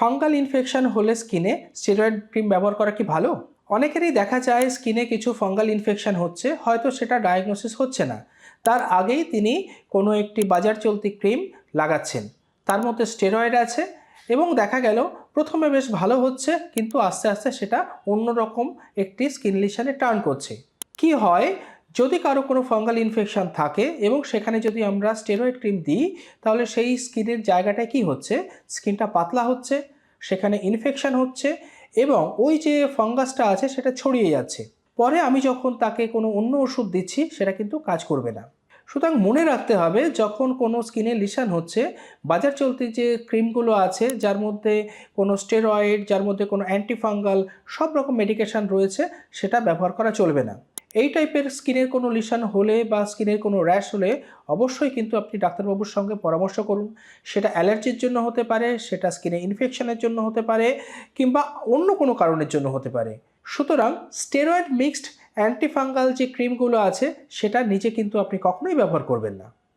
Fungal infection হলে স্কিনে steroid cream ব্যবহার করা কি ভালো? অনেকেরই দেখা যায় স্কিনে কিছু ফাঙ্গাল ইনফেকশন হচ্ছে, হয়তো সেটা ডায়াগনোসিস হচ্ছে না, তার আগেই তিনি কোনো একটি বাজার চলতি ক্রিম লাগাচ্ছেন, তার মধ্যে স্টেরয়েড আছে, এবং দেখা গেল প্রথমে বেশ ভালো হচ্ছে, কিন্তু আস্তে আস্তে সেটা অন্যরকম একটি স্কিন লিশনে টার্ন করছে। কি হয়, যদি কারো কোনো ফাঙ্গাল ইনফেকশন থাকে এবং সেখানে যদি আমরা স্টেরয়েড ক্রিম দিই, তাহলে সেই স্কিনের জায়গাটায় কি হচ্ছে, স্কিনটা পাতলা হচ্ছে, সেখানে ইনফেকশন হচ্ছে এবং ওই যে ফাঙ্গাসটা আছে সেটা ছড়িয়ে যাচ্ছে। পরে আমি যখন তাকে কোনো অন্য ওষুধ দিচ্ছি সেটা কিন্তু কাজ করবে না। সুতরাং মনে রাখতে হবে, যখন কোনো স্কিনে লিশন হচ্ছে, বাজার চলতি যে ক্রিমগুলো আছে যার মধ্যে কোনো স্টেরয়েড, যার মধ্যে কোনো অ্যান্টিফাঙ্গাল, সব রকম মেডিকেশন রয়েছে, সেটা ব্যবহার করা চলবে না। এই টাইপের স্কিনের কোনো লিশন হলে বা স্কিনের কোনো র্যাশ হলে অবশ্যই কিন্তু আপনি ডাক্তারবাবুর সঙ্গে পরামর্শ করুন। সেটা অ্যালার্জির জন্য হতে পারে, সেটা স্কিনে ইনফেকশনের জন্য হতে পারে, কিংবা অন্য কোনো কারণের জন্য হতে পারে। সুতরাং স্টেরয়েড মিক্সড অ্যান্টিফাঙ্গাল যে ক্রিমগুলো আছে সেটা নিজে কিন্তু আপনি কখনোই ব্যবহার করবেন না।